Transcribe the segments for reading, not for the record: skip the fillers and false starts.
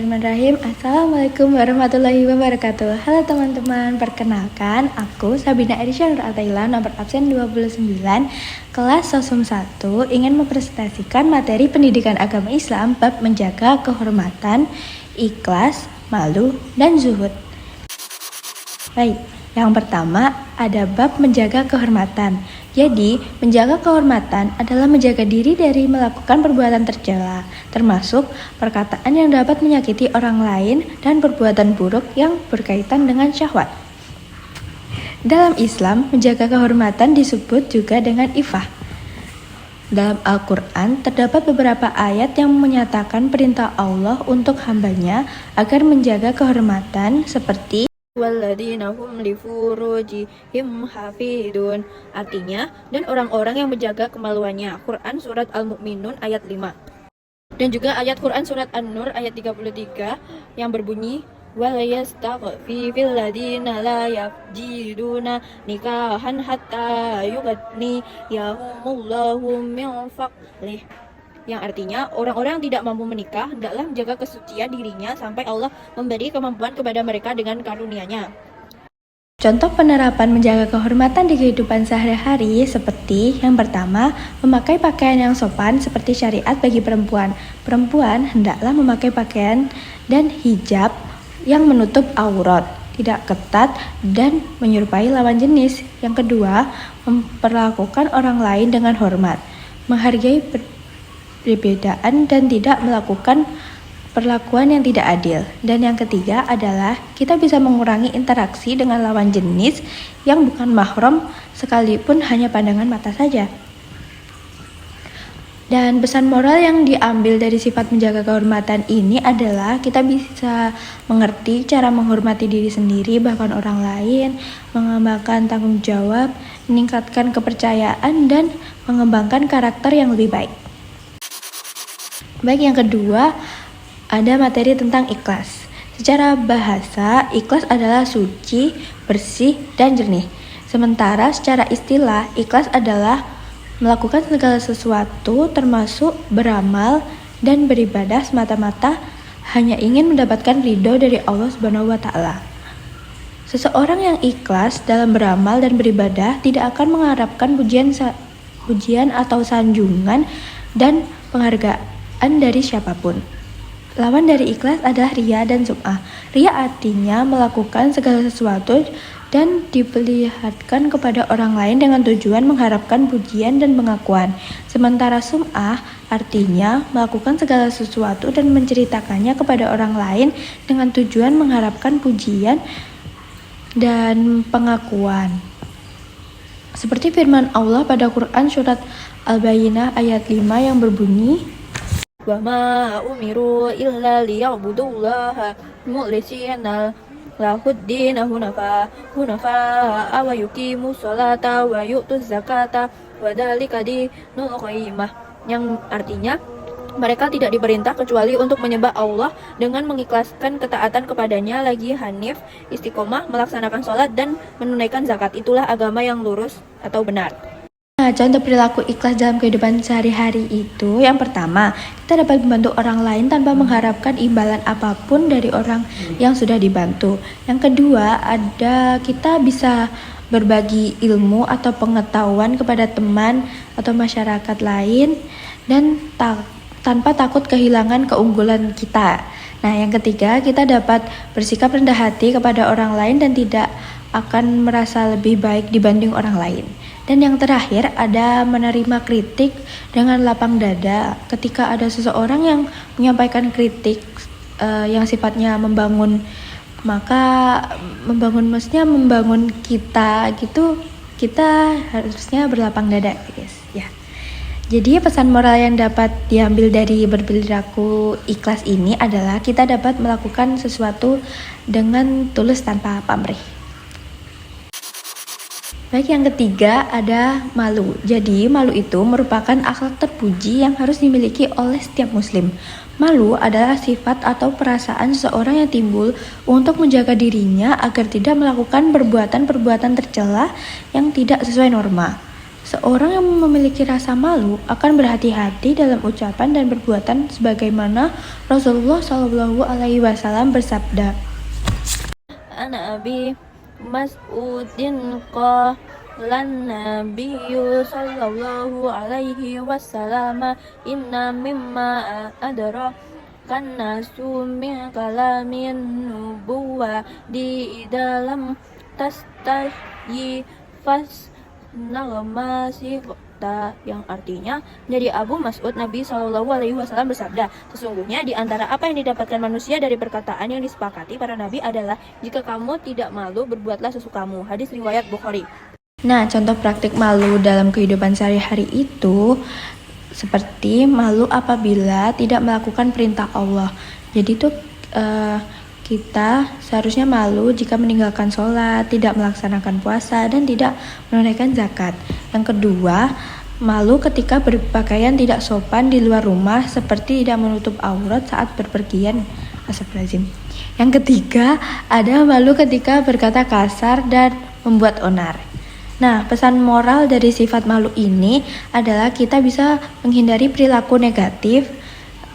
Bismillahirrahmanirrahim. Assalamualaikum warahmatullahi wabarakatuh. Halo teman-teman, perkenalkan aku Sabina Erisha Nur Ataila, nomor absen 29, kelas Sosum 1, ingin mempresentasikan materi pendidikan agama Islam bab menjaga kehormatan, ikhlas, malu, dan zuhud. Baik, yang pertama ada bab menjaga kehormatan. Jadi, menjaga kehormatan adalah menjaga diri dari melakukan perbuatan tercela, termasuk perkataan yang dapat menyakiti orang lain dan perbuatan buruk yang berkaitan dengan syahwat. Dalam Islam, menjaga kehormatan disebut juga dengan ifah. Dalam Al-Quran, terdapat beberapa ayat yang menyatakan perintah Allah untuk hambanya agar menjaga kehormatan seperti walladzina hum li furujihim hafidun, artinya dan orang-orang yang menjaga kemaluannya. Quran surat Al-Mu'minun ayat 5. Dan juga ayat Quran surat An-Nur ayat 33 yang berbunyi wala yastaghfirul ladzina la yajiduna nikahan hatta yughniyahumullahu min fadlih, yang artinya orang-orang yang tidak mampu menikah hendaklah menjaga kesucian dirinya sampai Allah memberi kemampuan kepada mereka dengan karunia-Nya. Contoh penerapan menjaga kehormatan di kehidupan sehari-hari seperti yang pertama, memakai pakaian yang sopan seperti syariat bagi perempuan. Perempuan hendaklah memakai pakaian dan hijab yang menutup aurat, tidak ketat dan menyerupai lawan jenis. Yang kedua, memperlakukan orang lain dengan hormat, menghargai perbedaan dan tidak melakukan perlakuan yang tidak adil. Dan yang ketiga adalah kita bisa mengurangi interaksi dengan lawan jenis yang bukan mahram sekalipun hanya pandangan mata saja. Dan pesan moral yang diambil dari sifat menjaga kehormatan ini adalah kita bisa mengerti cara menghormati diri sendiri bahkan orang lain, mengamalkan tanggung jawab, meningkatkan kepercayaan dan mengembangkan karakter yang lebih baik. Baik, yang kedua ada materi tentang ikhlas. Secara bahasa, ikhlas adalah suci, bersih, dan jernih. Sementara secara istilah, ikhlas adalah melakukan segala sesuatu termasuk beramal dan beribadah semata-mata hanya ingin mendapatkan ridho dari Allah Subhanahu wa Ta'ala. Seseorang yang ikhlas dalam beramal dan beribadah tidak akan mengharapkan pujian atau sanjungan dan penghargaan dari siapapun. Lawan dari ikhlas adalah riya dan sum'ah. Riya artinya melakukan segala sesuatu dan diperlihatkan kepada orang lain dengan tujuan mengharapkan pujian dan pengakuan. Sementara sum'ah artinya melakukan segala sesuatu dan menceritakannya kepada orang lain dengan tujuan mengharapkan pujian dan pengakuan. Seperti firman Allah pada Quran surat Al-Bayyinah ayat 5 yang berbunyi wa ma umiru illa liya'budullaha mukhlisina lahuddin hunafa wa yuqimu sholata wa yu'tu zakata wa dzalika dinul qayyimah, yang artinya mereka tidak diperintah kecuali untuk menyembah Allah dengan mengikhlaskan ketaatan kepadanya, lagi hanif, istiqomah, melaksanakan sholat dan menunaikan zakat. Itulah agama yang lurus atau benar. Nah, contoh perilaku ikhlas dalam kehidupan sehari-hari itu, yang pertama, kita dapat membantu orang lain tanpa mengharapkan imbalan apapun dari orang yang sudah dibantu. Yang kedua, ada kita bisa berbagi ilmu atau pengetahuan kepada teman atau masyarakat lain dan tanpa takut kehilangan keunggulan kita. Nah, yang ketiga, kita dapat bersikap rendah hati kepada orang lain dan tidak akan merasa lebih baik dibanding orang lain. Dan yang terakhir ada menerima kritik dengan lapang dada. Ketika ada seseorang yang menyampaikan kritik yang sifatnya membangun, maka membangun kita gitu, kita harusnya berlapang dada, guys. Ya. Jadi pesan moral yang dapat diambil dari berperilaku ikhlas ini adalah kita dapat melakukan sesuatu dengan tulus tanpa pamrih. Baik, yang ketiga ada malu. Jadi malu itu merupakan akhlak terpuji yang harus dimiliki oleh setiap muslim. Malu adalah sifat atau perasaan seseorang yang timbul untuk menjaga dirinya agar tidak melakukan perbuatan-perbuatan tercela yang tidak sesuai norma. Seorang yang memiliki rasa malu akan berhati-hati dalam ucapan dan perbuatan sebagaimana Rasulullah Shallallahu Alaihi Wasallam bersabda. Ana Abi Mas'udin qalan Nabiyyu sallallahu alaihi wasallam inna mimma adrakan nasu min kalamin nubuwa di dalam tastayi fas yang artinya dari Abu Mas'ud Nabi Shallallahu Alaihi Wasallam bersabda, sesungguhnya di antara apa yang didapatkan manusia dari perkataan yang disepakati para nabi adalah jika kamu tidak malu berbuatlah sesukamu. Hadis riwayat Bukhari. Nah, contoh praktik malu dalam kehidupan sehari-hari itu seperti malu apabila tidak melakukan perintah Allah. Jadi tuh kita seharusnya malu jika meninggalkan sholat, tidak melaksanakan puasa, dan tidak menunaikan zakat. Yang kedua, malu ketika berpakaian tidak sopan di luar rumah seperti tidak menutup aurat saat berpergian. Astagfirullahaladzim. Yang ketiga, ada malu ketika berkata kasar dan membuat onar. Nah, pesan moral dari sifat malu ini adalah kita bisa menghindari perilaku negatif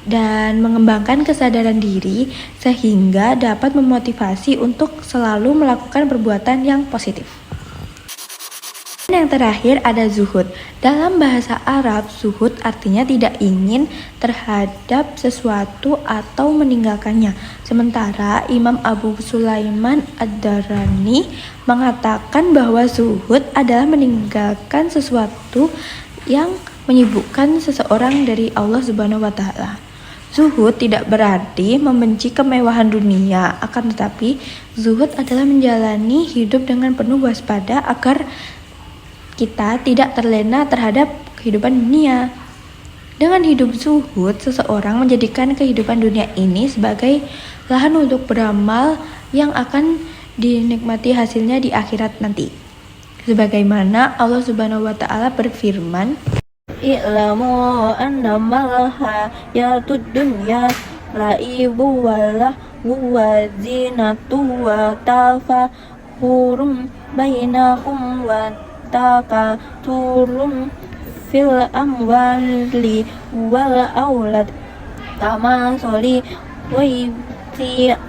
dan mengembangkan kesadaran diri sehingga dapat memotivasi untuk selalu melakukan perbuatan yang positif. Dan yang terakhir ada zuhud. Dalam bahasa Arab, zuhud artinya tidak ingin terhadap sesuatu atau meninggalkannya. Sementara Imam Abu Sulaiman Ad-Darani mengatakan bahwa zuhud adalah meninggalkan sesuatu yang menyibukkan seseorang dari Allah Subhanahu wa Ta'ala. Zuhud tidak berarti membenci kemewahan dunia, akan tetapi zuhud adalah menjalani hidup dengan penuh waspada agar kita tidak terlena terhadap kehidupan dunia. Dengan hidup zuhud, seseorang menjadikan kehidupan dunia ini sebagai lahan untuk beramal yang akan dinikmati hasilnya di akhirat nanti. Sebagaimana Allah Subhanahu wa Ta'ala berfirman, I'lamu annama hayatud dunya laibu walahu wa zinatu wa tafahurum bainakum wa takaturum fil amwali wal aulad kama soli wa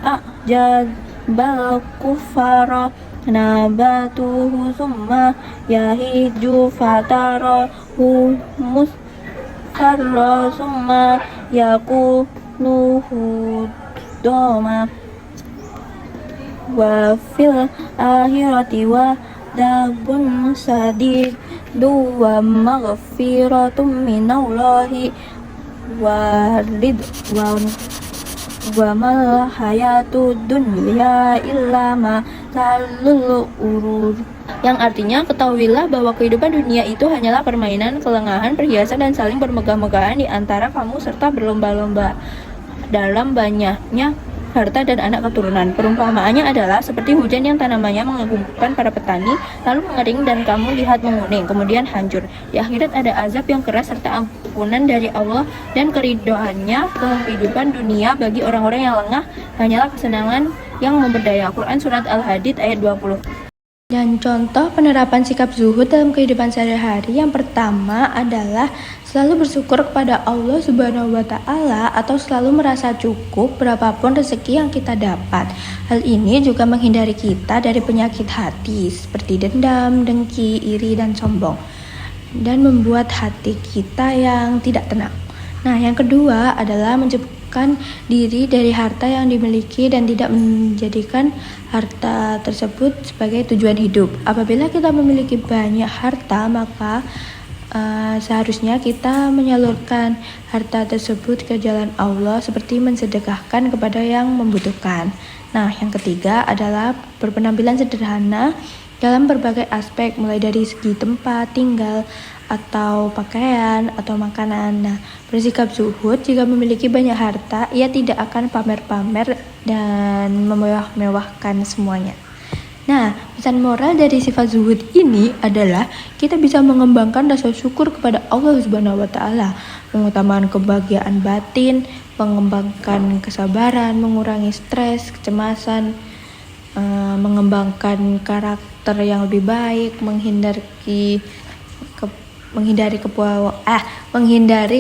a'jabal kufara nabatuhu summa yahiju fatarahu mustarra summa yakunuhu doma wa fil akhirati wa dabun sadidu wa maghfiratum minallahi wa ridwan wa mal hayatu dunya illa matalul urur, yang artinya ketahuilah bahwa kehidupan dunia itu hanyalah permainan, kelengahan, perhiasan, dan saling bermegah-megahan di antara kamu serta berlomba-lomba dalam banyaknya harta dan anak keturunan. Perumpamaannya adalah seperti hujan yang tanamannya mengagumkan para petani, lalu mengering dan kamu lihat menguning, kemudian hancur. Di akhirat ada azab yang keras serta ampunan dari Allah dan keridhoannya. Kehidupan dunia bagi orang-orang yang lengah hanyalah kesenangan yang memberdaya. Quran Surat Al-Hadid ayat 20. Dan contoh penerapan sikap zuhud dalam kehidupan sehari-hari yang pertama adalah selalu bersyukur kepada Allah Subhanahu wa Ta'ala atau selalu merasa cukup berapapun rezeki yang kita dapat. Hal ini juga menghindari kita dari penyakit hati seperti dendam, dengki, iri, dan sombong, dan membuat hati kita yang tidak tenang. Nah, yang kedua adalah mencukupkan diri dari harta yang dimiliki dan tidak menjadikan harta tersebut sebagai tujuan hidup. Apabila kita memiliki banyak harta, maka seharusnya kita menyalurkan harta tersebut ke jalan Allah seperti mensedekahkan kepada yang membutuhkan. Nah, yang ketiga adalah berpenampilan sederhana dalam berbagai aspek, mulai dari segi tempat tinggal atau pakaian atau makanan. Nah, bersikap zuhud jika memiliki banyak harta, ia tidak akan pamer-pamer dan memewah-mewahkan semuanya. Nah, pesan moral dari sifat zuhud ini adalah kita bisa mengembangkan rasa syukur kepada Allah Subhanahu wa Ta'ala, mengutamakan kebahagiaan batin, mengembangkan kesabaran, mengurangi stres, kecemasan, mengembangkan karakter yang lebih baik, menghindari menghindari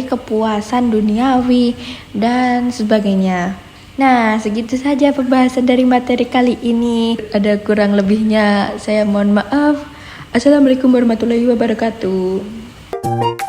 kepuasan duniawi dan sebagainya. Nah, segitu saja pembahasan dari materi kali ini. Ada kurang lebihnya, saya mohon maaf. Assalamualaikum warahmatullahi wabarakatuh.